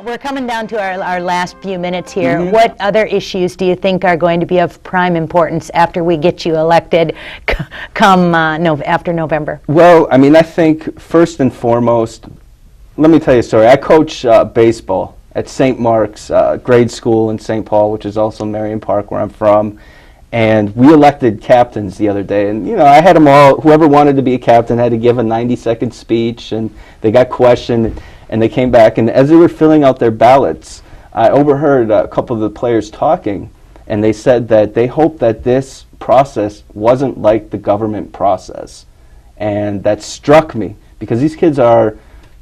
We're coming down to our last few minutes here. Mm-hmm. What other issues do you think are going to be of prime importance after we get you elected after November? Well, I mean, I think first and foremost, let me tell you a story. I coach baseball at St. Mark's grade school in St. Paul, which is also Marion Park, where I'm from. And we elected captains the other day. And, you know, I had them all, whoever wanted to be a captain had to give a 90-second speech, and they got questioned. And they came back, and as they were filling out their ballots, I overheard a couple of the players talking, and they said that they hoped that this process wasn't like the government process. And that struck me, because these kids are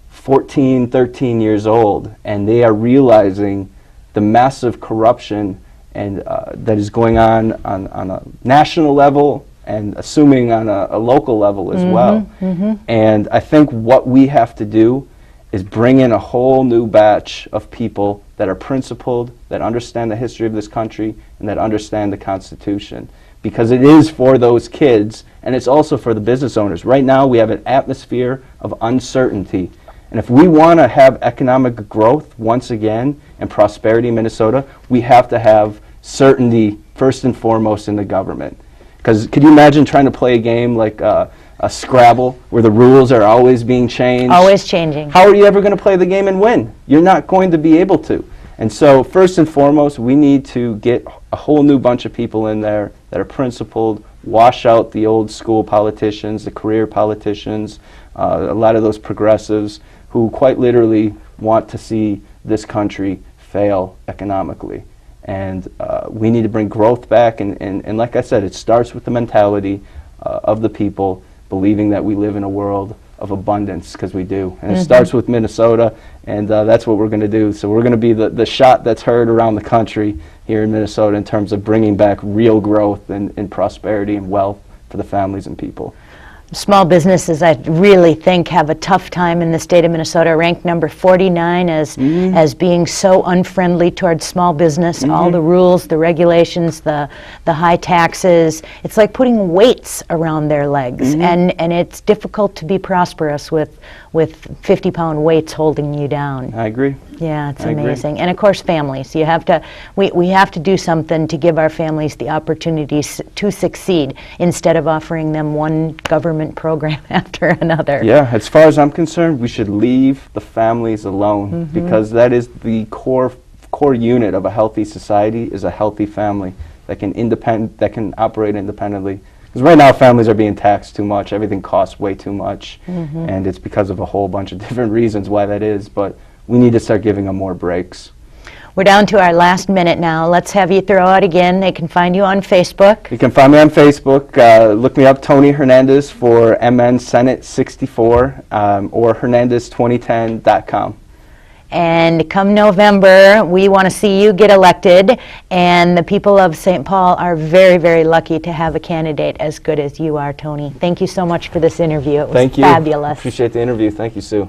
14, 13 years old, and they are realizing the massive corruption and that is going on a national level, and assuming on a local level as well. Mm-hmm. And I think what we have to do is bring in a whole new batch of people that are principled, that understand the history of this country, and that understand the Constitution. Because it is for those kids, and it's also for the business owners. Right now, we have an atmosphere of uncertainty. And if we want to have economic growth once again and prosperity in Minnesota, we have to have certainty first and foremost in the government. Because could you imagine trying to play a game like a Scrabble, where the rules are always being changed? Always changing. How are you ever going to play the game and win? You're not going to be able to. And so first and foremost, we need to get a whole new bunch of people in there that are principled, wash out the old school politicians, the career politicians, a lot of those progressives who quite literally want to see this country fail economically. And we need to bring growth back, and like I said, it starts with the mentality of the people, believing that we live in a world of abundance, because we do. And it starts with Minnesota, and that's what we're going to do. So we're going to be the shot that's heard around the country here in Minnesota in terms of bringing back real growth and prosperity and wealth for the families and people. Small businesses, I really think, have a tough time in the state of Minnesota, ranked number 49 as being so unfriendly towards small business. All the rules, the regulations, the high taxes. It's like putting weights around their legs, and it's difficult to be prosperous with 50-pound weights holding you down. I agree. Yeah, it's amazing. And of course, families. You have to. We have to do something to give our families the opportunities to succeed instead of offering them one government program after another. Yeah, as far as I'm concerned, we should leave the families alone, because that is the core unit of a healthy society. Is a healthy family that can operate independently. Because right now, families are being taxed too much. Everything costs way too much, and it's because of a whole bunch of different reasons why that is. But we need to start giving them more breaks. We're down to our last minute now. Let's have you throw out again. They can find you on Facebook. You can find me on Facebook. Look me up, Tony Hernandez, for MN Senate 64, or Hernandez2010.com. And come November, we want to see you get elected, and the people of St. Paul are very, very lucky to have a candidate as good as you are, Tony. Thank you so much for this interview. It was Thank you. fabulous. Appreciate the interview. Thank you, Sue.